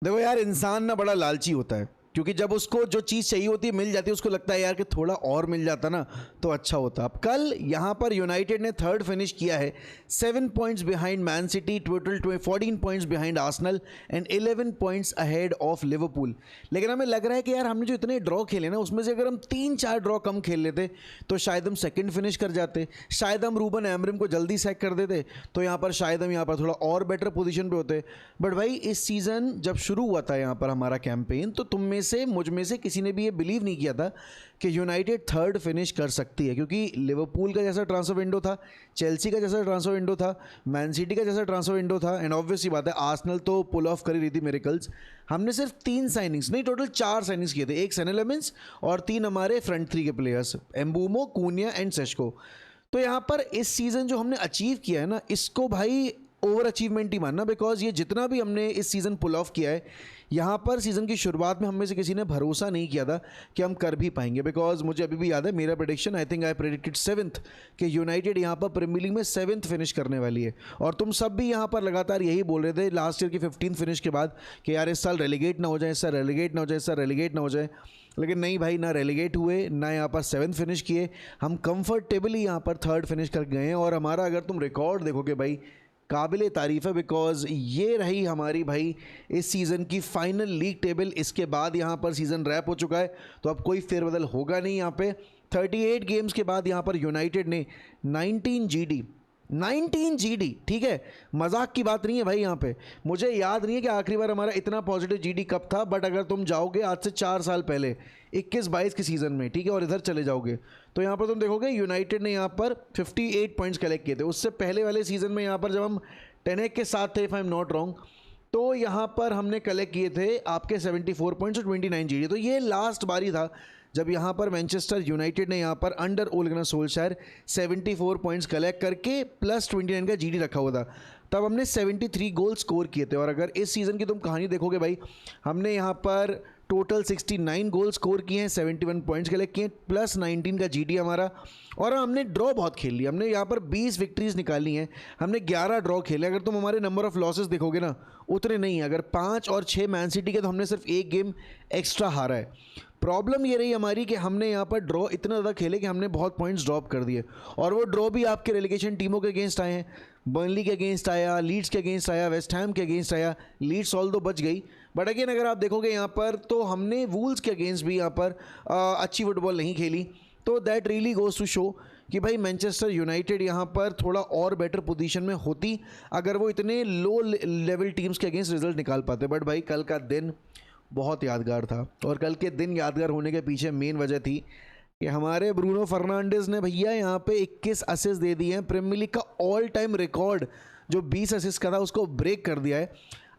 देखो यार, इंसान ना बड़ा लालची होता है, क्योंकि जब उसको जो चीज़ चाहिए होती है मिल जाती है, उसको लगता है यार कि थोड़ा और मिल जाता ना तो अच्छा होता। अब कल यहाँ पर यूनाइटेड ने थर्ड फिनिश किया है, 7 points behind man city, total 14 points behind Arsenal and 11 points ahead of Liverpool. लेकिन हमें लग रहा है कि यार हमने जो इतने ड्रॉ खेले ना, उसमें से अगर हम 3-4 ड्रॉ कम खेल लेते तो शायद हम सेकंड फिनिश कर जाते, शायद हम रूबन एमरिम को जल्दी सैक कर देते, तो यहाँ पर शायद हम यहाँ पर थोड़ा और बेटर पोजीशन पे होते। बट भाई इस सीज़न जब शुरू हुआ था यहाँ पर हमारा कैंपेन, तो तुम में से मुझ में से किसी ने भी ये बिलीव नहीं किया था कि यूनाइटेड थर्ड फिनिश कर सकती है, क्योंकि लिवरपूल का जैसा ट्रांसफर विंडो था, चेल्सी का जैसा ट्रांसफर विंडो था, मैन सिटी का जैसा ट्रांसफर विंडो था, एंड ऑब्वियसली बात है आर्सेनल तो पुल ऑफ कर ही रही थी मिरेकल्स। हमने सिर्फ 3 साइनिंग्स नहीं, टोटल 4 साइनिंग्स किए थे, 1 सेने लेमेंस और 3 हमारे फ्रंट 3 के प्लेयर्स, एम्बूमो, कूनिया एंड सेस्को। तो यहाँ पर इस सीज़न जो हमने अचीव किया है ना, इसको भाई ओवर अचीवमेंट ही मानना, बिकॉज ये जितना भी हमने इस सीज़न पुल ऑफ किया है, यहाँ पर सीज़न की शुरुआत में हम में से किसी ने भरोसा नहीं किया था कि हम कर भी पाएंगे। बिकॉज मुझे अभी भी याद है मेरा prediction, I think I predicted 7th कि यूनाइटेड यहाँ पर प्रीमियर लीग में 7th फिनिश करने वाली है, और तुम सब भी यहाँ पर लगातार यही बोल रहे थे लास्ट ईयर की 15th फिनिश के बाद कि यार इस साल रेलीगेट ना हो जाए, इस साल रेलीगेट ना हो जाए, इस साल रेलीगेट ना हो जाए। लेकिन नहीं भाई, ना रेलीगेट हुए, ना यहाँ पर 7th फिनिश किए, हम कंफर्टेबली यहाँ पर 3rd फिनिश कर गए हैं। और हमारा अगर तुम रिकॉर्ड देखोगे भाई, काबिल तारीफ़ है, बिकॉज ये रही हमारी भाई इस सीज़न की फाइनल लीग टेबल। इसके बाद यहाँ पर सीज़न रैप हो चुका है, तो अब कोई फेरबदल होगा नहीं। यहाँ पे 38 गेम्स के बाद यहाँ पर यूनाइटेड ने 19 जीडी, ठीक है, मजाक की बात नहीं है भाई। यहाँ पे मुझे याद नहीं है कि आखिरी बार हमारा इतना पॉजिटिव जीडी कब था, बट अगर तुम जाओगे आज से 4 साल पहले 21-22 के सीज़न में, ठीक है, और इधर चले जाओगे तो यहाँ पर तुम देखोगे यूनाइटेड ने यहाँ पर 58 पॉइंट्स कलेक्ट किए थे। उससे पहले वाले सीज़न में यहाँ पर जब हम 10 के साथ थे, if I am not wrong, तो यहाँ पर हमने कलेक्ट किए थे आपके 74 पॉइंट्स और 29 जीडी। तो ये लास्ट बारी था जब यहाँ पर मैनचेस्टर यूनाइटेड ने यहाँ पर अंडर ओले गुनार सोल्शायर 74 पॉइंट्स कलेक्ट करके प्लस 29 का जीडी रखा हुआ था, तब हमने 73 गोल स्कोर किए थे। और अगर इस सीज़न की तुम कहानी देखोगे भाई, हमने यहाँ पर टोटल 69 गोल स्कोर किए हैं, 71 पॉइंट्स कलेक्ट किए, प्लस 19 का जीडी हमारा। और हमने ड्रॉ बहुत खेल लिया, हमने यहाँ पर 20 विक्ट्रीज़ निकाली हैं, हमने 11 ड्रॉ खेले। अगर तुम हमारे नंबर ऑफ लॉसेस देखोगे ना, उतने नहीं, अगर 5 और 6 मैन सिटी के, तो हमने सिर्फ 1 गेम एक्स्ट्रा हारा है। प्रॉब्लम ये रही हमारी कि हमने यहाँ पर ड्रॉ इतना ज़्यादा खेले कि हमने बहुत पॉइंट्स ड्रॉप कर दिए, और वो ड्रॉ भी आपके रेलीगेशन टीमों के अगेंस्ट आए हैं। बर्नली के अगेंस्ट आया, लीड्स के अगेंस्ट आया, वेस्ट हैम के अगेंस्ट आया। लीड्स ऑल दो बच गई, बट अगेन अगर आप देखोगे यहाँ पर, तो हमने वूल्स के अगेंस्ट भी यहाँ पर अच्छी फुटबॉल नहीं खेली। तो that really goes to show कि भाई मैनचेस्टर यूनाइटेड यहाँ पर थोड़ा और बेटर पोजीशन में होती अगर वो इतने लो लेवल टीम्स के अगेंस्ट रिजल्ट निकाल पाते। बट भाई कल का दिन बहुत यादगार था, और कल के दिन यादगार होने के पीछे मेन वजह थी कि हमारे ब्रूनो फर्नांडिस ने भैया यहाँ पे 21 असिस्ट दे दिए हैं। प्रीमियर लीग का ऑल टाइम रिकॉर्ड जो 20 असिस्ट का था उसको ब्रेक कर दिया है।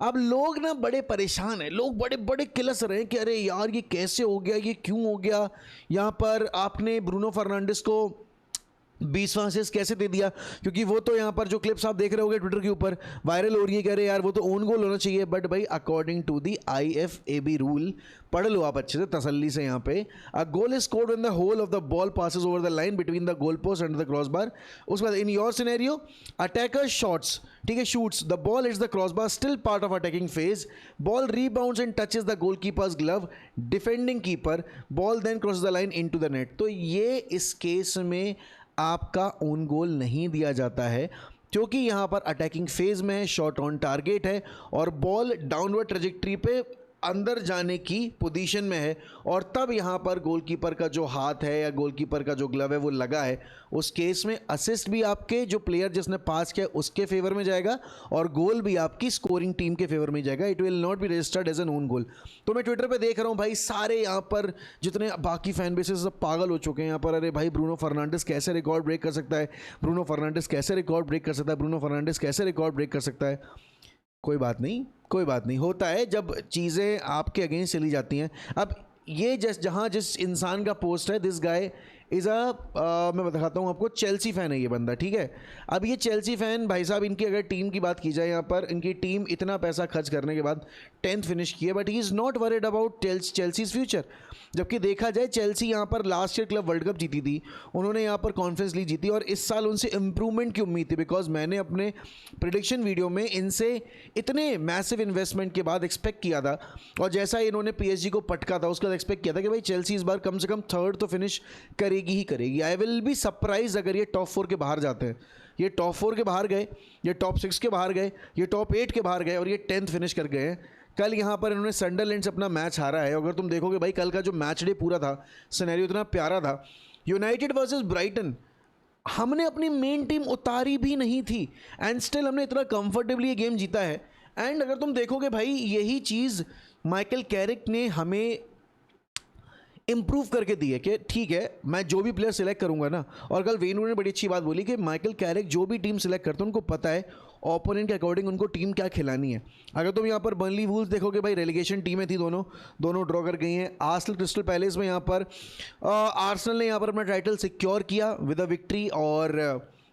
अब लोग ना बड़े परेशान हैं, लोग बड़े बड़े किलस रहे हैं कि अरे यार ये कैसे हो गया, ये क्यों हो गया, यहाँ पर आपने ब्रूनो फर्नांडिस को 20वां असिस्ट कैसे दे दिया। क्योंकि वो तो यहाँ पर जो क्लिप्स आप देख रहे होगे ट्विटर के ऊपर वायरल हो रही है, कह रहे यार वो तो ओन गोल होना चाहिए। बट भाई according to the IFAB rule, पढ़ लो आप अच्छे से तसल्ली से, यहाँ पे a goal is scored when the whole of the ball passes over the line between the goal post and the cross bar. उसके बाद in your scenario attacker shots, ठीक है, shoots the ball hits the cross bar, still part of attacking phase, ball rebounds and touches the goal keeper's glove, defending keeper, ball then crosses the line into the net. तो ये इस case में आपका own goal नहीं दिया जाता है, क्योंकि यहाँ पर अटैकिंग फेज में है, शॉट ऑन टारगेट है, और बॉल डाउनवर्ड ट्रेजेक्ट्री पे अंदर जाने की पोजीशन में है, और तब यहाँ पर गोलकीपर का जो हाथ है या गोलकीपर का जो ग्लव है वो लगा है। उस केस में असिस्ट भी आपके जो प्लेयर जिसने पास किया उसके फेवर में जाएगा, और गोल भी आपकी स्कोरिंग टीम के फेवर में जाएगा। It will not be registered as an own goal. तो मैं ट्विटर पे देख रहा हूँ भाई, सारे यहाँ पर जितने बाकी फैन बेसेस सब पागल हो चुके हैं यहाँ पर। अरे भाई ब्रूनो फर्नांडिस कैसे रिकॉर्ड ब्रेक कर सकता है, ब्रूनो फर्नांडिस कैसे रिकॉर्ड ब्रेक कर सकता है, ब्रूनो फर्नांडिस कैसे रिकॉर्ड ब्रेक कर सकता है। कोई बात नहीं, कोई बात नहीं, होता है जब चीज़ें आपके अगेंस्ट चली जाती हैं। अब ये जहाँ जिस इंसान का पोस्ट है, दिस गाय इज़ मैं बताता हूँ आपको, चेल्सी फ़ैन है ये बंदा, ठीक है। अब ये चेल्सी फ़ैन भाई साहब, इनकी अगर टीम की बात की जाए यहाँ पर, इनकी टीम इतना पैसा खर्च करने के बाद 10th फिनिश की है, but he is not worried about Chelsea's future. जबकि देखा जाए चेल्सी यहाँ पर last year club world cup जीती थी, उन्होंने यहाँ पर कॉन्फ्रेंस लीग जीती और इस साल उनसे इंप्रूवमेंट की उम्मीद थी, बिकॉज मैंने अपने प्रिडिक्शन वीडियो में इनसे इतने मैसिव इन्वेस्टमेंट के बाद एक्सपेक्ट किया था, और जैसा इन्होंने PSG को पटका था उसके बाद एक्सपेक्ट किया था कि भाई चेल्सी इस बार कम से कम 3rd तो फिनिश करेगी ही करेगी। आई विल बी सरप्राइज अगर ये टॉप 4 के बाहर जाते हैं। ये टॉप 4 के बाहर गए, ये टॉप 6 के बाहर गए, ये टॉप 8 के बाहर गए और ये 10th फिनिश कर गए हैं। कल यहाँ पर इन्होंने सनडरलैंड से अपना मैच हारा है। अगर तुम देखोगे भाई कल का जो मैच डे पूरा था, सिनेरियो इतना प्यारा था, यूनाइटेड वर्सेस ब्राइटन, हमने अपनी मेन टीम उतारी भी नहीं थी एंड स्टिल हमने इतना कंफर्टेबली ये गेम जीता है। एंड अगर तुम देखोगे भाई यही चीज़ माइकल कैरिक ने हमें इम्प्रूव करके दी है कि ठीक है मैं जो भी प्लेयर सिलेक्ट करूंगा ना, और कल वेन रूनी ने बड़ी अच्छी बात बोली कि माइकल कैरिक जो भी टीम सिलेक्ट करते हैं उनको पता है ओपोनेंट के अकॉर्डिंग उनको टीम क्या खिलानी है। अगर तुम यहाँ पर बर्नली वुल्स देखोगे भाई रेलीगेशन टीमें थी, दोनों ड्रॉ कर गई हैं। आर्सेनल क्रिस्टल पैलेस में यहाँ पर आर्सेनल ने यहाँ पर अपना टाइटल सिक्योर किया विद अ विक्ट्री और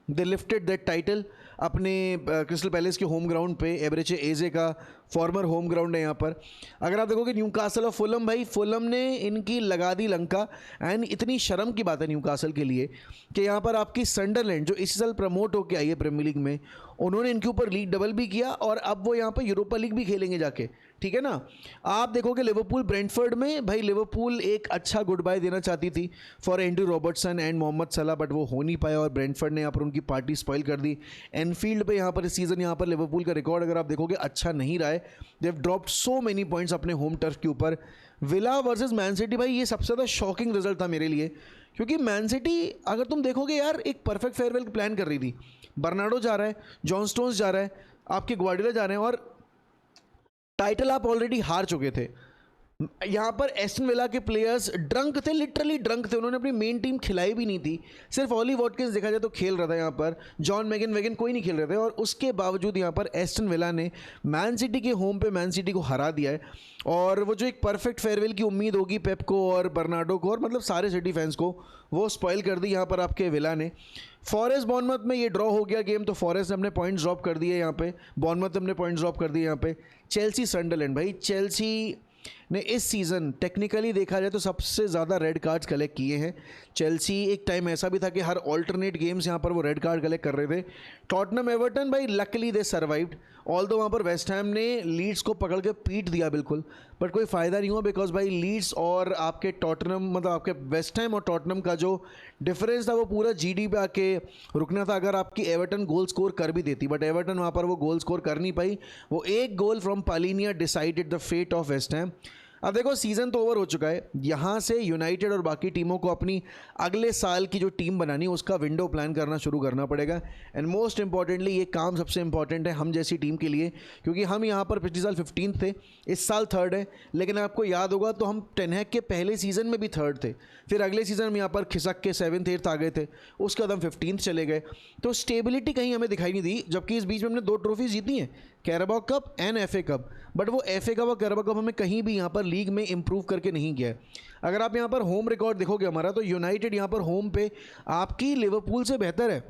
दे लिफ्टेड दैट टाइटल अपने क्रिस्टल पैलेस के होम ग्राउंड पे। एवरेचे एजे का फॉर्मर होम ग्राउंड है यहाँ पर। अगर आप देखोगे न्यूकासल और फुलम, भाई फुलम ने इनकी लगा दी लंका। एंड इतनी शर्म की बात है न्यूकासल के लिए कि यहाँ पर आपकी सनडरलैंड जो इस साल प्रमोट होकर आई है प्रीमियर लीग में, उन्होंने इनके ऊपर लीग डबल भी किया और अब वो यहाँ पर यूरोपा लीग भी खेलेंगे जाके, ठीक है ना। आप देखोगे लिवरपूल ब्रेंटफोर्ड में, भाई लिवरपूल एक अच्छा गुड बाय देना चाहती थी for Andrew Robertson and Mohammed Salah, but वो हो नहीं पाया और ब्रेंटफोर्ड ने यहाँ पर उनकी पार्टी स्पॉइल कर दी। एनफील्ड पे यहाँ पर इस सीज़न यहाँ पर लिवरपूल का रिकॉर्ड अगर आप देखोगे अच्छा नहीं रहा है। They have dropped so many points अपने होम टर्फ के ऊपर। विला वर्सेस मैन सिटी, भाई ये सबसे ज़्यादा शॉकिंग रिजल्ट था मेरे लिए, क्योंकि मैन सिटी अगर तुम देखोगे यार एक परफेक्ट फेयरवेल प्लान कर रही थी। बर्नार्डो जा रहा है, जॉन स्टोन्स जा रहा है, आपके ग्वार्डियोला जा रहे हैं और टाइटल आप ऑलरेडी हार चुके थे। यहाँ पर एस्टन विला के प्लेयर्स ड्रंक थे, लिटरली ड्रंक थे, उन्होंने अपनी मेन टीम खिलाई भी नहीं थी। सिर्फ ऑली वॉटकिंस देखा जाए तो खेल रहा था यहाँ पर, जॉन मैगन वेगन कोई नहीं खेल रहे थे और उसके बावजूद यहाँ पर एस्टन विला ने मैन सिटी के होम पे मैन सिटी को हरा दिया है। और वो जो एक परफेक्ट फेयरवेल की उम्मीद होगी पेप को और बर्नार्डो को और मतलब सारे सिटी फैंस को, वो स्पॉइल कर दी यहाँ पर आपके विला ने। फॉरेस्ट बॉर्नमथ में ये ड्रॉ हो गया गेम, तो फॉरेस्ट ने अपने पॉइंट्स ड्रॉप कर दिए यहाँ पे, बॉर्नमथ ने अपने पॉइंट्स ड्रॉप कर दिए यहाँ पे। चेल्सी सनडरलैंड, भाई चेल्सी ने इस सीज़न टेक्निकली देखा जाए तो सबसे ज़्यादा रेड कार्ड्स कलेक्ट किए हैं। चेल्सी एक टाइम ऐसा भी था कि हर ऑल्टरनेट गेम्स यहाँ पर वो रेड कार्ड कलेक्ट कर रहे थे। टॉटनम एवर्टन, भाई लकली दे सर्वाइव्ड, ऑल्दो वहाँ पर वेस्ट हैम ने लीड्स को पकड़ के पीट दिया बिल्कुल, बट कोई फ़ायदा नहीं हुआ बिकॉज भाई लीड्स और आपके टॉटनम मतलब आपके वेस्ट हैम और टॉटनम का जो डिफरेंस था वो पूरा GD पे आके रुकना था अगर आपकी एवर्टन गोल स्कोर कर भी देती, बट एवर्टन वहाँ पर वो गोल स्कोर कर नहीं पाई। वो एक goal from Palhinha decided the fate of West Ham. अब देखो सीज़न तो ओवर हो चुका है, यहाँ से यूनाइटेड और बाकी टीमों को अपनी अगले साल की जो टीम बनानी है उसका विंडो प्लान करना शुरू करना पड़ेगा। एंड मोस्ट इंपॉर्टेंटली ये काम सबसे इंपॉर्टेंट है हम जैसी टीम के लिए, क्योंकि हम यहाँ पर पिछले साल 15th थे, इस साल 3rd है, लेकिन आपको याद होगा तो हम टेन हैग के पहले सीज़न में भी 3rd थे, फिर अगले सीज़न हम यहाँ पर खिसक के 7th 8th आ गए थे, उसके बाद हम 15th चले गए। तो स्टेबिलिटी कहीं हमें दिखाई नहीं दी, जबकि इस बीच में हमने 2 ट्रॉफीज़ जीती हैं, Carabao cup and FA cup, but वो FA कप और कैराबाओ कप हमें कहीं भी यहाँ पर लीग में इंप्रूव करके नहीं गया है। अगर आप यहाँ पर होम रिकॉर्ड देखोगे हमारा, तो यूनाइटेड यहाँ पर होम पे आपकी लिवरपूल से बेहतर है।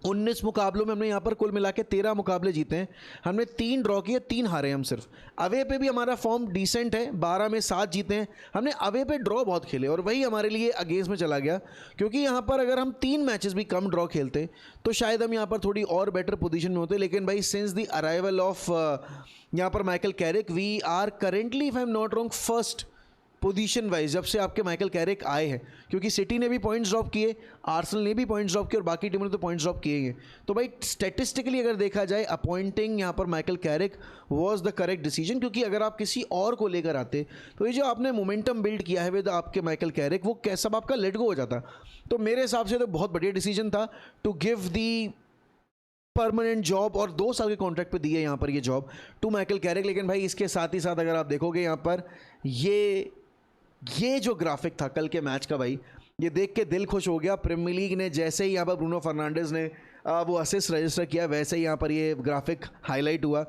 19 मुकाबलों में हमने यहाँ पर कुल मिला के 13 मुकाबले जीते हैं, हमने 3 ड्रॉ किए, 3 हारे हम सिर्फ। अवे पे भी हमारा फॉर्म डिसेंट है, 12 में 7 जीते हैं। हमने अवे पे ड्रॉ बहुत खेले और वही हमारे लिए अगेंस्ट में चला गया, क्योंकि यहाँ पर अगर हम 3 मैचेस भी कम ड्रॉ खेलते तो शायद हम यहाँ पर थोड़ी और बेटर पोजीशन में होते। लेकिन भाई सिंस द अराइवल ऑफ यहाँ पर Michael Carrick, we are currently if I am not wrong first position wise जब से आपके माइकल कैरिक आए हैं, क्योंकि सिटी ने भी पॉइंट्स ड्रॉप किए, आर्सेनल ने भी पॉइंट्स ड्रॉप किए और बाकी टीमों ने तो पॉइंट्स ड्रॉप किए हैं। तो भाई स्टैटिस्टिकली अगर देखा जाए अपॉइंटिंग यहाँ पर Michael Carrick was the correct decision, क्योंकि अगर आप किसी और को लेकर आते तो ये जो आपने मोमेंटम बिल्ड किया है विद आपके माइकल कैरिक, वो कैसा आपका लेट गो हो जाता। तो मेरे हिसाब से तो बहुत बढ़िया डिसीजन था to give the permanent job, और 2 साल के कॉन्ट्रैक्ट पे दिए यहाँ पर ये जॉब टू माइकल कैरिक। लेकिन भाई इसके साथ ही साथ अगर आप देखोगे यहाँ पर ये जो ग्राफिक था कल के मैच का, भाई ये देख के दिल खुश हो गया। प्रीमियर लीग ने जैसे ही यहाँ पर ब्रूनो फर्नांडिस ने वो असिस्ट रजिस्टर किया, वैसे ही यहाँ पर ये ग्राफिक हाईलाइट हुआ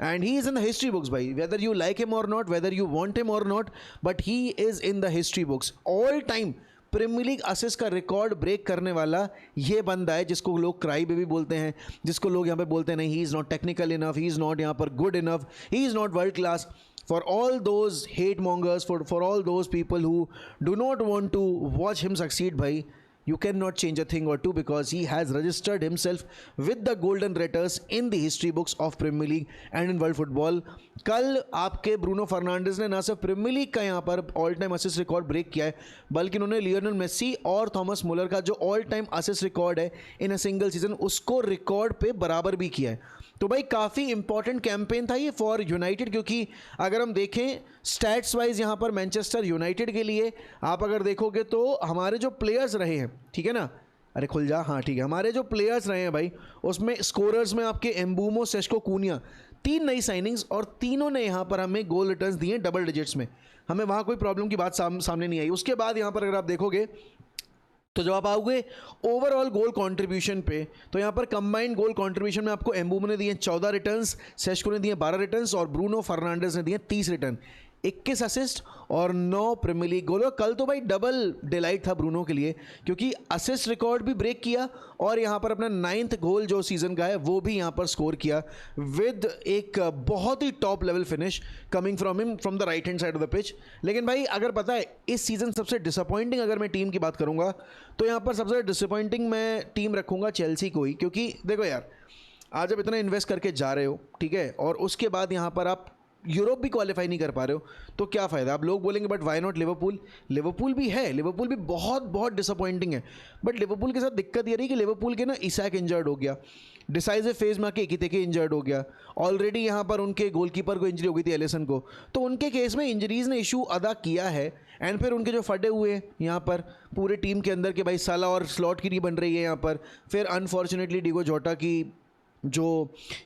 and he is in the history books भाई, whether you like him or not, whether you want him or not, but he is in the history books. All time premier league assist का record break करने वाला ये बंदा है, जिसको लोग cry baby बोलते हैं, जिसको लोग यहाँ पे बोलते हैं नहीं ही is not technical enough, he is not यहाँ पर good enough, he is not world class. For all those hate mongers, for all those people who do not want to watch him succeed, bhai, you cannot change a thing or two, because he has registered himself with the golden letters in the history books of Premier League and in world football. कल आपके Bruno Fernandes ने ना सिर्फ premiere league का यहाँ पर all time assist record break किया है, बल्कि उन्होंने लियोनेल मेसी और थॉमस मुलर का जो ऑल टाइम असिस्ट रिकॉर्ड है इन अ सिंगल सीजन, उसको रिकॉर्ड पे बराबर भी किया है. तो भाई काफ़ी इंपॉर्टेंट कैंपेन था ये फॉर यूनाइटेड, क्योंकि अगर हम देखें स्टैट्स वाइज यहाँ पर मैनचेस्टर यूनाइटेड के लिए आप अगर देखोगे तो हमारे जो प्लेयर्स रहे हैं, ठीक है ना, अरे खुल जा, हाँ ठीक है, हमारे जो प्लेयर्स रहे हैं भाई, उसमें स्कोरर्स में आपके एम्बूमो, सेस्को, कूनिया, 3 नई साइनिंग्स और तीनों ने यहाँ पर हमें गोल रिटर्न्स दिए डबल डिजिट्स में. हमें वहाँ कोई प्रॉब्लम की बात सामने नहीं आई. उसके बाद यहाँ पर अगर आप देखोगे तो जब आप आओगे ओवरऑल गोल कंट्रीब्यूशन पे, तो यहाँ पर कंबाइंड गोल कंट्रीब्यूशन में आपको एम्बूमो ने दिए 14 रिटर्न्स, सेस्को ने दिए 12 रिटर्न्स और ब्रूनो फर्नांडिस ने दिए 30 रिटर्न, 21 असिस्ट और 9 प्रीमियर लीग गोल. कल तो भाई डबल डिलाइट था ब्रूनो के लिए, क्योंकि असिस्ट रिकॉर्ड भी ब्रेक किया और यहाँ पर अपना 9th गोल जो सीजन का है वो भी यहाँ पर स्कोर किया विद एक बहुत ही top level finish coming from him from the right hand side of the pitch. लेकिन भाई अगर पता है इस सीज़न सबसे डिसअपॉइंटिंग अगर मैं टीम की बात करूँगा तो यहाँ पर सबसे डिसअपॉइंटिंग मैं टीम रखूँगा चेल्सी को ही, क्योंकि देखो यार आज आप इतना इन्वेस्ट करके जा रहे हो, ठीक है, और उसके बाद यहाँ पर आप यूरोप भी क्वालिफाई नहीं कर पा रहे हो, तो क्या फ़ायदा. आप लोग बोलेंगे but why not Liverpool. Liverpool भी है, लिवरपूल भी बहुत बहुत डिसअपॉइंटिंग है, बट लिवरपूल के साथ दिक्कत ये रही कि लिवरपूल के ना इसाक इंजर्ड हो गया, डिसाइसिव फेज में आके एकितेके इंजर्ड हो गया, ऑलरेडी यहाँ पर उनके गोलकीपर को इंजरी हो गई थी एलिसन को, तो उनके केस में इंजरीज़ ने इशू अदा किया है. एंड फिर उनके जो फटे हुए यहाँ पर पूरे टीम के अंदर के भाई साला और स्लॉट की नहीं बन रही है यहाँ पर. फिर अनफॉर्चुनेटली डिगो जोटा की जो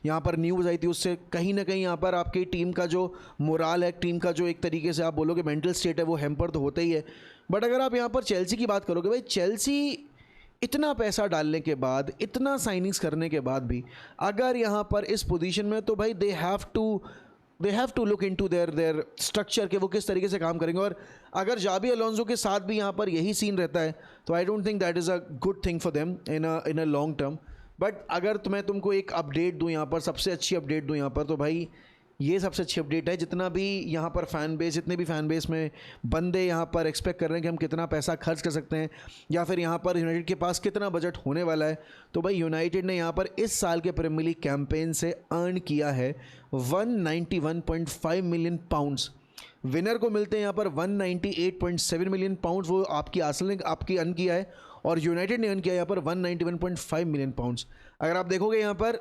यहाँ पर न्यूज़ आई थी उससे कहीं ना कहीं यहाँ पर आपकी टीम का जो मोराल है, टीम का जो एक तरीके से आप बोलोगे मेंटल स्टेट है, वो हैम्पर तो होता ही है. बट अगर आप यहाँ पर चेल्सी की बात करोगे, भाई चेल्सी इतना पैसा डालने के बाद, इतना साइनिंग्स करने के बाद भी अगर यहाँ पर इस पोजीशन में, तो भाई they have to look into their structure के वो किस तरीके से काम करेंगे. और अगर जाबी अलोंसो के साथ भी यहाँ पर यही सीन रहता है तो I don't think that is a good thing for them in a long term. But अगर मैं तुमको एक अपडेट दूं यहाँ पर, सबसे अच्छी अपडेट दूं यहाँ पर, तो भाई ये सबसे अच्छी अपडेट है. जितना भी यहाँ पर फ़ैन बेस, जितने भी फ़ैन बेस में बंदे यहाँ पर एक्सपेक्ट कर रहे हैं कि हम कितना पैसा खर्च कर सकते हैं या फिर यहाँ पर यूनाइटेड के पास कितना बजट होने वाला है, तो भाई यूनाइटेड ने यहाँ पर इस साल के प्रीमियर लीग कैंपेन से अर्न किया है 191.5 मिलियन पाउंड्स. विनर को मिलते हैं यहाँ पर 198.7 मिलियन पाउंड्स, वो आपकी आर्सेनल ने आपकी अर्न किया है, और यूनाइटेड ने अर्न किया यहाँ पर 191.5 मिलियन पाउंड्स. अगर आप देखोगे यहाँ पर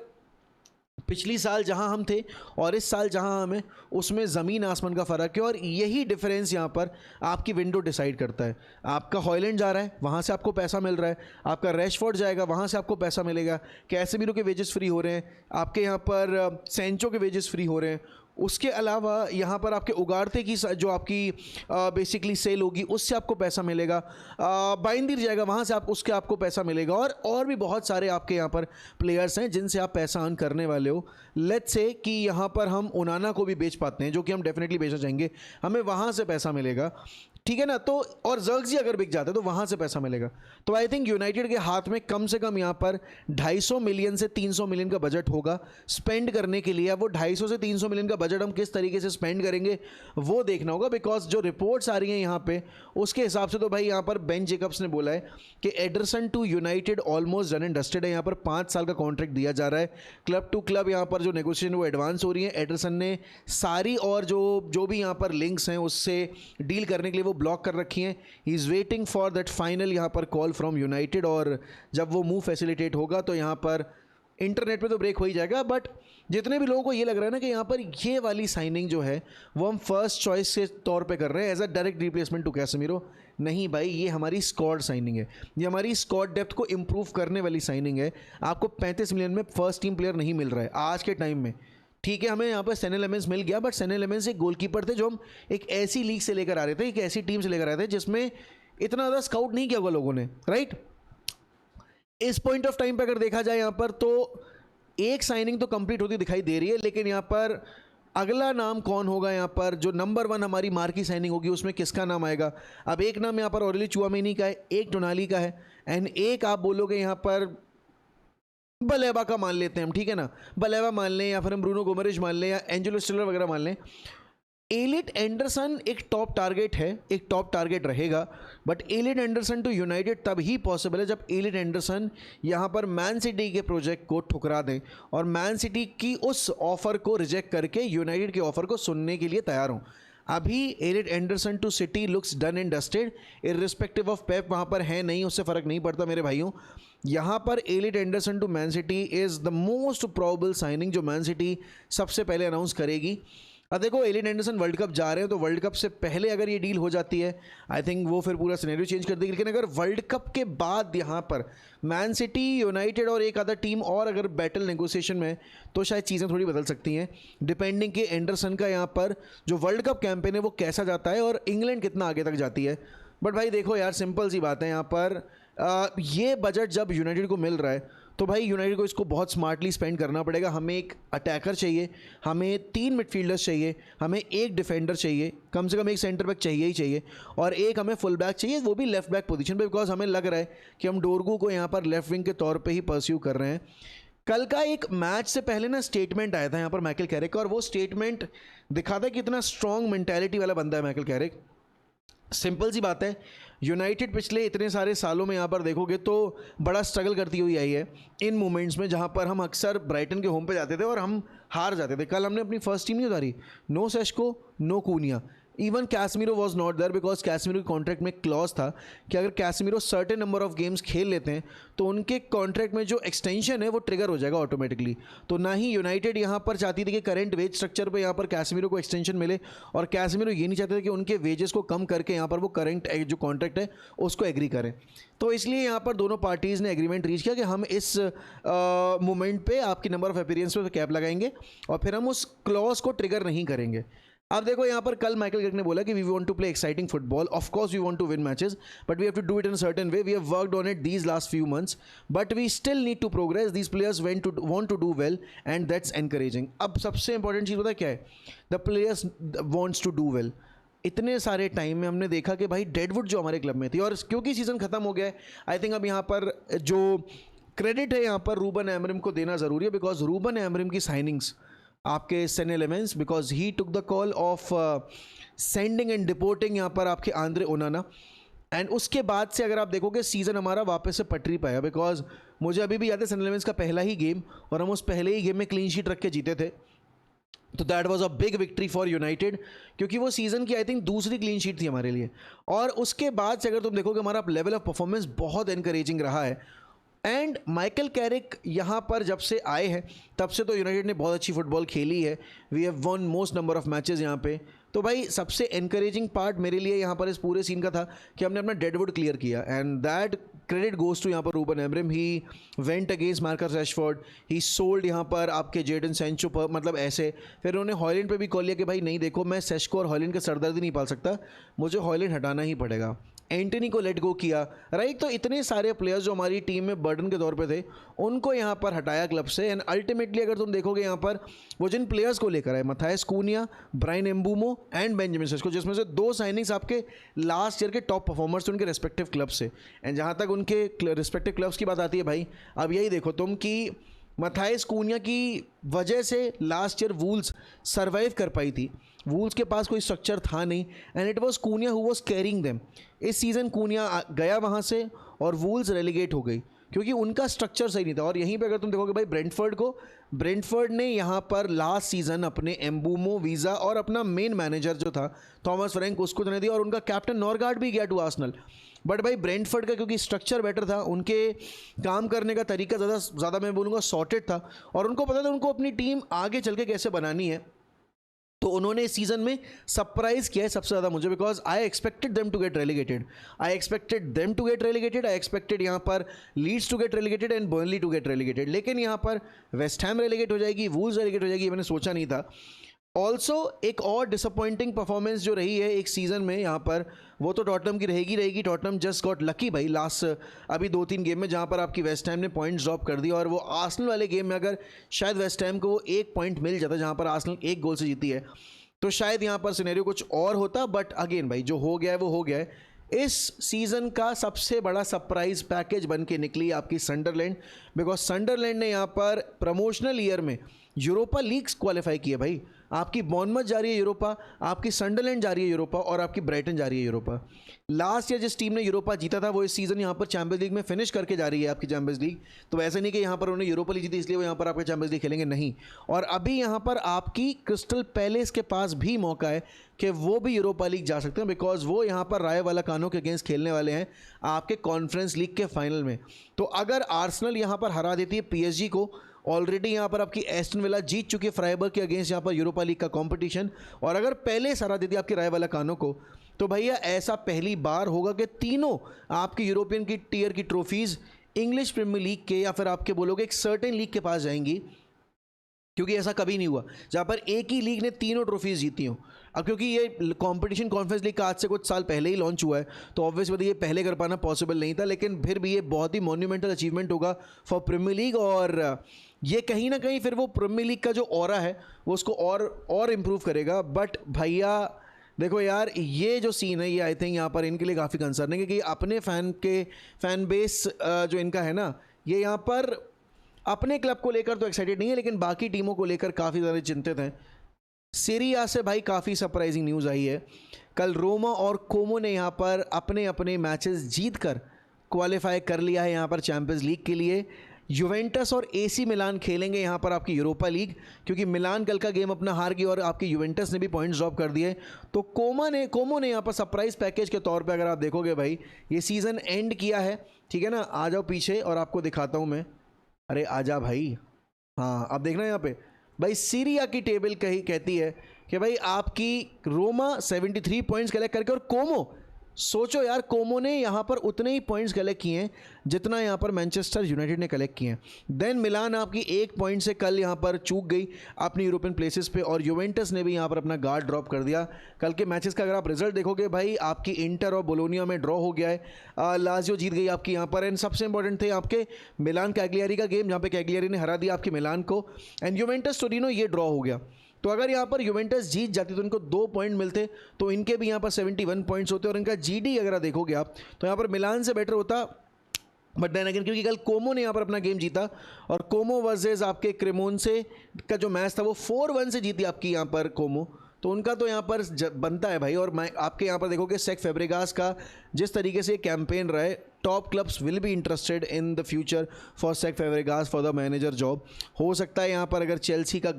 पिछली साल जहां हम थे और इस साल जहां हम हैं, उसमें ज़मीन आसमान का फ़र्क है. और यही डिफरेंस यहाँ पर आपकी विंडो डिसाइड करता है. आपका हॉयलैंड जा रहा है, वहाँ से आपको पैसा मिल रहा है, आपका रैशफोर्ड जाएगा, वहाँ से आपको पैसा मिलेगा, कैसेमीरो के वेजेस फ्री हो रहे हैं, आपके यहाँ पर सेंचो के वेजेस फ्री हो रहे हैं. उसके अलावा यहाँ पर आपके उगाड़ते की जो आपकी बेसिकली सेल होगी उससे आपको पैसा मिलेगा, बाइंदीर जाएगा वहाँ से उसके आपको पैसा मिलेगा, और भी बहुत सारे आपके यहाँ पर प्लेयर्स हैं जिनसे आप पैसा अर्न करने वाले हो. लेट्स से कि यहाँ पर हम उनाना को भी बेच पाते हैं, जो कि हम डेफिनेटली बेचना चाहेंगे, हमें वहाँ से पैसा मिलेगा, ठीक है ना. तो और जर्गजी अगर बिक जाता है तो वहाँ से पैसा मिलेगा. तो आई थिंक यूनाइटेड के हाथ में कम से कम यहाँ पर 250 मिलियन से 300 मिलियन का बजट होगा स्पेंड करने के लिए. अब वो 250 से 300 मिलियन का बजट हम किस तरीके से स्पेंड करेंगे वो देखना होगा, बिकॉज जो रिपोर्ट्स आ रही हैं यहाँ पे उसके हिसाब से तो भाई यहाँ पर बेन जेकब्स ने बोला है कि Ederson to United almost done and dusted है. यहाँ पर 5 साल का कॉन्ट्रैक्ट दिया जा रहा है. क्लब टू क्लब यहाँ पर जो नेगोशिएशन वो एडवांस हो रही है. एडरसन ने सारी और जो भी यहाँ पर लिंक्स हैं उससे डील करने के लिए वो ब्लॉक कर रखी हैं. He is waiting for that final यहाँ पर कॉल फ्रॉम यूनाइटेड, और जब वो मूव फैसिलिटेट होगा तो यहाँ पर इंटरनेट पे तो ब्रेक हो ही जाएगा. बट जितने भी लोगों को ये लग रहा है ना कि यहाँ पर ये वाली साइनिंग जो है वो हम फर्स्ट चॉइस के तौर पे कर रहे हैं as a direct replacement to Casemiro, नहीं भाई, ये हमारी स्क्वाड साइनिंग है, ये हमारी स्क्वाड डेप्थ को इम्प्रूव करने वाली साइनिंग है. आपको 35 मिलियन में फर्स्ट टीम प्लेयर नहीं मिल रहा है आज के टाइम में. ठीक है, हमें यहाँ पर सेने लेमेंस मिल गया, बट सेने लेमेंस एक गोलकीपर थे जो हम एक ऐसी लीग से लेकर आ रहे थे, एक ऐसी टीम से लेकर आ रहे थे जिसमें इतना ज़्यादा स्काउट नहीं किया होगा लोगों ने, राइट. इस पॉइंट ऑफ टाइम पर अगर देखा जाए यहाँ पर तो एक साइनिंग तो कंप्लीट होती दिखाई दे रही है, लेकिन यहाँ पर अगला नाम कौन होगा यहाँ पर, जो नंबर 1 हमारी मार्की साइनिंग होगी उसमें किसका नाम आएगा? अब एक नाम यहाँ पर ऑरेली चुआमेनी का है, एक टोनाली का है, एंड एक आप बोलोगे यहाँ पर बलेबा का मान लेते हैं हम, ठीक है ना, बलेबा मान लें या फिर हम ब्रूनो गोमेरेज मान लें या एंजेलो स्टिलर वगैरह मान लें। एलिट एंडरसन एक टॉप टारगेट है, एक टॉप टारगेट रहेगा, but Elliot Anderson to United तब ही पॉसिबल है जब एलिट एंडरसन यहाँ पर मैन सिटी के प्रोजेक्ट को ठुकरा दें और मैन सिटी की उस ऑफर को रिजेक्ट करके यूनाइटेड के ऑफर को सुनने के लिए तैयार हों। अभी Elliot Anderson to City looks done and dusted, irrespective of Pep वहाँ पर है नहीं, उससे फ़र्क नहीं पड़ता मेरे भाइयों। यहाँ पर Elliot Anderson to Man City is the most probable signing जो मैन सिटी सबसे पहले अनाउंस करेगी। अब देखो एलिट एंडरसन वर्ल्ड कप जा रहे हैं तो वर्ल्ड कप से पहले अगर ये डील हो जाती है आई थिंक वो फिर पूरा सिनेरियो चेंज कर देगी, लेकिन अगर वर्ल्ड कप के बाद यहाँ पर मैन सिटी, यूनाइटेड और एक अदर टीम और अगर बैटल नेगोशिएशन में, तो शायद चीज़ें थोड़ी बदल सकती हैं डिपेंडिंग कि एंडरसन का यहाँ पर जो वर्ल्ड कप कैंपेन है वो कैसा जाता है और इंग्लैंड कितना आगे तक जाती है। बट भाई देखो यार, सिंपल सी बात है यहाँ पर ये बजट जब यूनाइटेड को मिल रहा है तो भाई यूनाइटेड को इसको बहुत स्मार्टली स्पेंड करना पड़ेगा। हमें एक अटैकर चाहिए, हमें 3 मिडफील्डर्स चाहिए, हमें एक डिफेंडर चाहिए, कम से कम एक सेंटर बैक चाहिए ही चाहिए, और एक हमें फुल बैक चाहिए, वो भी लेफ्ट बैक पोजीशन पे, बिकॉज हमें लग रहा है कि हम डोरगू को यहाँ पर लेफ्ट विंग के तौर पे ही परस्यू कर रहे हैं। कल का एक मैच से पहले ना स्टेटमेंट आया था यहाँ पर माइकल कैरिक का, और वो स्टेटमेंट दिखाता है कि इतना स्ट्रॉन्ग मेंटालिटी वाला बंदा है माइकल कैरिक। सिंपल सी बात है, यूनाइटेड पिछले इतने सारे सालों में यहाँ पर देखोगे तो बड़ा स्ट्रगल करती हुई आई है इन मोमेंट्स में जहाँ पर हम अक्सर ब्राइटन के होम पे जाते थे और हम हार जाते थे। कल हमने अपनी फर्स्ट टीम नहीं उतारी, no Sesko, no Cunha, even Casemiro was not there because Casemiro के कॉन्ट्रैक्ट में क्लॉज था कि अगर Casemiro certain number of games खेल लेते हैं तो उनके कॉन्ट्रैक्ट में जो एक्सटेंशन है वो ट्रिगर हो जाएगा ऑटोमेटिकली। तो ना ही यूनाइटेड यहाँ पर चाहती थी कि करंट वेज स्ट्रक्चर पे यहाँ पर कैसमीरो को एक्सटेंशन मिले, और कैसमीरो ये नहीं चाहते थे कि उनके वेजेस को कम करके यहाँ पर वो करंट जो कॉन्ट्रैक्ट है उसको एग्री करें। तो इसलिए यहाँ पर दोनों पार्टीज़ ने एग्रीमेंट रीच किया कि हम इस मोमेंट पे आपकी नंबर ऑफ अपीयरेंस पे कैप लगाएंगे और फिर हम उस क्लॉज को ट्रिगर नहीं करेंगे। अब देखो यहाँ पर कल माइकल कैरिक ने बोला कि we want to play exciting football, of course we want to win matches, but we have to do it in certain way, we have worked on it these last few months, but we still need to progress, these players want to do well and that's encouraging. अब सबसे important चीज़ पता है क्या है? The players wants to do well. इतने सारे time में हमने देखा कि भाई डेडवुड जो हमारे क्लब में थी, और क्योंकि सीज़न ख़त्म हो गया है आई थिंक अब यहाँ पर जो क्रेडिट है यहाँ पर रूबन एमरिम को देना ज़रूरी है, बिकॉज रूबन एमरिम की साइनिंग्स आपके सेन elevens, because he took the call of sending and deporting यहाँ पर आपके आंद्रे ओनाना, एंड उसके बाद से अगर आप देखोगे सीज़न हमारा वापस से पटरी पाया, बिकॉज मुझे अभी भी याद है सेन एलेवेंस का पहला ही गेम और हम उस पहले ही गेम में क्लीन शीट रख के जीते थे। तो that was a big victory for United, क्योंकि वो सीज़न की आई थिंक दूसरी क्लीन शीट थी हमारे लिए, और उसके बाद से अगर तुम देखोगे हमारा लेवल ऑफ परफॉर्मेंस बहुत एनकरेजिंग रहा है। एंड माइकल कैरिक यहाँ पर जब से आए हैं तब से तो यूनाइटेड ने बहुत अच्छी फुटबॉल खेली है, we have won most number of matches यहाँ पे। तो भाई सबसे एनकरेजिंग पार्ट मेरे लिए यहाँ पर इस पूरे सीन का था कि हमने अपना डेडवुड क्लियर किया, and that credit goes to यहाँ पर Ruben Amorim. He went against Marcus Rashford, he sold यहाँ पर आपके जेडन सैंचो पर, मतलब ऐसे। फिर उन्होंने हॉयलैंड पे भी कॉल लिया कि भाई नहीं देखो, मैं सेस्को और हॉयलैंड का सरदर्दी नहीं पाल सकता, मुझे हॉयलैंड हटाना ही पड़ेगा। एंटनी को लेट गो किया, राइट। तो इतने सारे प्लेयर्स जो हमारी टीम में बर्डन के तौर पे थे उनको यहाँ पर हटाया क्लब से, एंड अल्टीमेटली अगर तुम देखोगे यहाँ पर वो जिन प्लेयर्स को लेकर आए, Matheus Cunha, Bryan Mbeumo and Benjamin Sesko, जिसमें से 2 साइनिंग्स आपके लास्ट ईयर के टॉप परफॉर्मर्स थे उनके रेस्पेक्टिव क्लब से। एंड जहाँ तक उनके रेस्पेक्टिव क्लब्स की बात आती है भाई, अब यही देखो तुम कि मथायस कूनिया की वजह से लास्ट ईयर वूल्स सर्वाइव कर पाई थी। वूल्स के पास कोई स्ट्रक्चर था नहीं, and it was Kuniya who was carrying them. इस सीज़न कूनिया गया वहाँ से और वूल्स रेलीगेट हो गई क्योंकि उनका स्ट्रक्चर सही नहीं था। और यहीं पे अगर तुम देखोगे भाई ब्रेंटफोर्ड ने यहाँ पर लास्ट सीज़न अपने एम्बूमो, वीज़ा और अपना मेन मैनेजर जो था थॉमस फ्रैंक उसको देने दिया, और उनका कैप्टन नॉरगार्ड भी गया टू आर्सेनल। बट भाई ब्रेंटफोर्ड का क्योंकि स्ट्रक्चर बेटर था, उनके काम करने का तरीका ज़्यादा मैं बोलूँगा सॉर्टेड था, और उनको पता था उनको अपनी टीम आगे चल के कैसे बनानी है। तो उन्होंने इस सीज़न में सरप्राइज किया है सबसे ज़्यादा मुझे, because I expected them to get relegated, I expected यहाँ पर Leeds to get relegated and Burnley to get relegated, लेकिन यहाँ पर वेस्ट हैम रेलीगेट हो जाएगी, वूल्स रेलीगेट हो जाएगी, मैंने सोचा नहीं था। ऑल्सो एक और डिसअपॉइंटिंग परफॉर्मेंस जो रही है एक सीज़न में यहाँ पर, वो तो टॉटनम की रहेगी। टॉटनम जस्ट गॉट लकी भाई लास्ट अभी 2-3 गेम में, जहाँ पर आपकी वेस्ट हैम ने पॉइंट्स ड्रॉप कर दिया। और वो आर्सेनल वाले गेम में अगर शायद वेस्ट हैम को वो 1 पॉइंट मिल जाता, जहाँ पर आर्सेनल 1 गोल से जीती है, तो शायद यहाँ पर सिनेरियो कुछ और होता। बट अगेन भाई जो हो गया है वो हो गया है। इस सीज़न का सबसे बड़ा सरप्राइज पैकेज बन के निकली आपकी सनडरलैंड, बिकॉज सनडरलैंड ने यहाँ पर प्रमोशनल ईयर में यूरोपा लीग्स क्वालिफाई किए भाई। आपकी बॉर्नमथ जा रही है यूरोपा, आपकी सनडरलैंड जा रही है यूरोपा, और आपकी ब्राइटन जा रही है यूरोपा। लास्ट ईयर जिस टीम ने यूरोपा जीता था वो इस सीज़न यहाँ पर चैंपियंस लीग में फिनिश करके जा रही है आपकी चैंपियंस लीग। तो ऐसा नहीं कि यहाँ पर उन्होंने यूरोपा लीग जीती इसलिए वो यहाँ पर आपके चैंपियंस लीग खेलेंगे, नहीं। और अभी यहाँ पर आपकी क्रिस्टल पैलेस के पास भी मौका है कि वो भी यूरोपा लीग जा सकते हैं, बिकॉज वो यहाँ पर राय वालाकानो के अगेंस्ट खेलने वाले हैं आपके कॉन्फ्रेंस लीग के फाइनल में। तो अगर आर्सेनल यहाँ पर हरा देती है पीएसजी को, ऑलरेडी यहाँ पर आपकी एस्टन विला जीत चुकी है फ्राइबर्ग के अगेंस्ट यहाँ पर यूरोपा लीग का कंपटीशन, और अगर पहले हरा देती है आपकी राय वालाकानो को, तो भैया ऐसा पहली बार होगा कि तीनों आपकी यूरोपियन की टीयर की ट्रॉफीज़ इंग्लिश प्रीमियर लीग के या फिर आपके बोलोगे एक सर्टेन लीग के पास जाएंगी, क्योंकि ऐसा कभी नहीं हुआ जहाँ पर एक ही लीग ने तीनों ट्रॉफीज़ जीती हों। अब क्योंकि ये कंपटीशन कॉन्फ्रेंस लीग का आज से कुछ साल पहले ही लॉन्च हुआ है, तो ऑब्वियसली ये पहले कर पाना पॉसिबल नहीं था, लेकिन फिर भी ये बहुत ही मोन्यूमेंटल अचीवमेंट होगा फॉर प्रीमियर लीग। और ये कहीं ना कहीं फिर वो प्रीमियर लीग का जो ऑरा है वो उसको और इम्प्रूव करेगा। बट भैया देखो यार, ये जो सीन है ये आई थिंक यहाँ पर इनके लिए काफ़ी कंसर्निंग है कि अपने फ़ैन बेस जो इनका है ना, ये यहाँ पर अपने क्लब को लेकर तो एक्साइटेड नहीं है, लेकिन बाकी टीमों को लेकर काफ़ी ज़्यादा चिंतित हैं। सीरी आ से भाई काफ़ी सरप्राइजिंग न्यूज़ आई है। कल रोमा और कोमो ने यहाँ पर अपने अपने मैचेस जीतकर क्वालिफाई कर लिया है यहाँ पर चैंपियंस लीग के लिए। यूवेंटस और एसी मिलान खेलेंगे यहाँ पर आपकी यूरोपा लीग, क्योंकि मिलान कल का गेम अपना हार गई और आपकी यूवेंटस ने भी पॉइंट्स ड्रॉप कर दिए। तो कोमो ने यहाँ पर सरप्राइज पैकेज के तौर पे अगर आप देखोगे भाई, ये सीज़न एंड किया है, ठीक है ना। आ जाओ पीछे और आपको दिखाता हूँ मैं, अरे आजा भाई। हाँ अब देखना यहाँ पे भाई, सीरिया की टेबल कहती है कि भाई आपकी रोमा 73 पॉइंट्स कलेक्ट करके, और कोमो, सोचो यार, कोमो ने यहाँ पर उतने ही पॉइंट्स कलेक्ट किए हैं जितना यहाँ पर मैनचेस्टर यूनाइटेड ने कलेक्ट किए हैं। देन मिलान आपकी 1 पॉइंट से कल यहाँ पर चूक गई अपनी यूरोपियन प्लेसेस पे, और यूवेंटस ने भी यहाँ पर अपना गार्ड ड्रॉप कर दिया। कल के मैचेस का अगर आप रिजल्ट देखोगे भाई, आपकी इंटर और बोलोनिया में ड्रॉ हो गया है, लाजियो जीत गई आपकी यहाँ पर। एंड सबसे इंपॉर्टेंट थे आपके मिलान कैग्लियारी का गेम, जहाँ पे कैग्लियारी ने हरा दिया आपकी मिलान को, एंड यूवेंटस टोरिनो ये ड्रॉ हो गया। तो अगर यहाँ पर यूवेंटस जीत जाती तो इनको 2 पॉइंट मिलते, तो इनके भी यहाँ पर 71 पॉइंट्स होते, और इनका जीडी अगर देखोगे आप तो यहाँ पर मिलान से बेटर होता। बट देन अगेन क्योंकि कल कोमो ने यहाँ पर अपना गेम जीता, और कोमो वर्सेस आपके क्रेमोंसे का जो मैच था वो 4-1 से जीती आपकी यहाँ पर कोमो, तो उनका तो यहाँ पर बनता है भाई। और मैं आपके यहाँ पर देखोगे सेक फेब्रेगास का जिस तरीके से कैंपेन रहा है, top clubs will be interested in the future for Cesc Fabregas for the manager job. हो सकता है यहाँ पर अगर चेल्सी का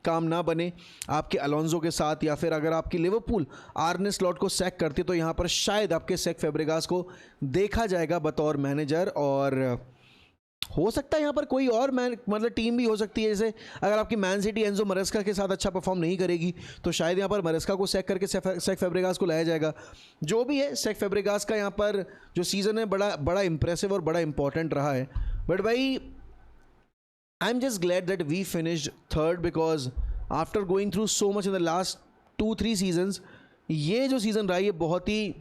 काम ना बने आपके अलोंजो के साथ, या फिर अगर आपकी लिवरपूल आर्ने स्लॉट को सैक करती, तो यहाँ पर शायद आपके सेक फेब्रेगास को देखा जाएगा बतौर मैनेजर। और हो सकता है यहाँ पर कोई और मतलब टीम भी हो सकती है, जैसे अगर आपकी मैन सिटी एंजो मरेस्का के साथ अच्छा परफॉर्म नहीं करेगी तो शायद यहाँ पर मरेस्का को सैक करके सेक फेब्रेगास को लाया जाएगा। जो भी है, सेक फेब्रेगास का यहाँ पर जो सीज़न है बड़ा इंप्रेसिव और बड़ा इंपॉर्टेंट रहा है। बट भाई I'm just glad that we finished third, because after going through so much in the last 2-3 seasons, ये जो सीज़न रहा है ये बहुत ही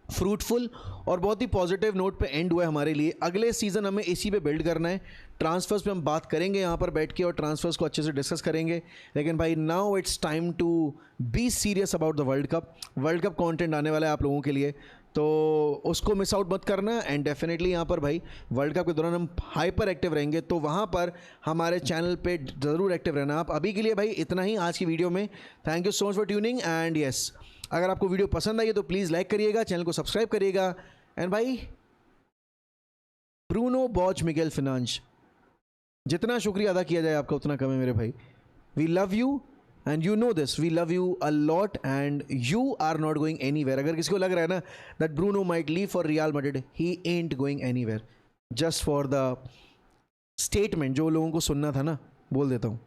फ्रूटफुल और बहुत ही पॉजिटिव नोट पे एंड हुआ है हमारे लिए। अगले सीज़न हमें इसी पे बिल्ड करना है। ट्रांसफ़र्स पे हम बात करेंगे यहाँ पर बैठ के, और ट्रांसफ़र्स को अच्छे से डिस्कस करेंगे। लेकिन भाई now it's time to be serious about the world cup content आने वाला है आप लोगों के लिए, तो उसको मिस आउट मत करना। एंड डेफिनेटली यहाँ पर भाई वर्ल्ड कप के दौरान हम हाइपर एक्टिव रहेंगे, तो वहाँ पर हमारे चैनल पे ज़रूर एक्टिव रहना आप। अभी के लिए भाई इतना ही आज की वीडियो में। Thank you so much for tuning, and yes, अगर आपको वीडियो पसंद आई है तो प्लीज़ लाइक करिएगा, चैनल को सब्सक्राइब करिएगा। एंड भाई ब्रूनो बॉच मिगेल फिनांश, जितना शुक्रिया अदा किया जाए आपका उतना कम है मेरे भाई। We love you and you know this, we love you a lot and you are not going anywhere. अगर किसी को लग रहा है ना that Bruno might leave for Real Madrid, he ain't going anywhere. Just for the statement जो लोगों को सुनना था ना, बोल देता हूँ।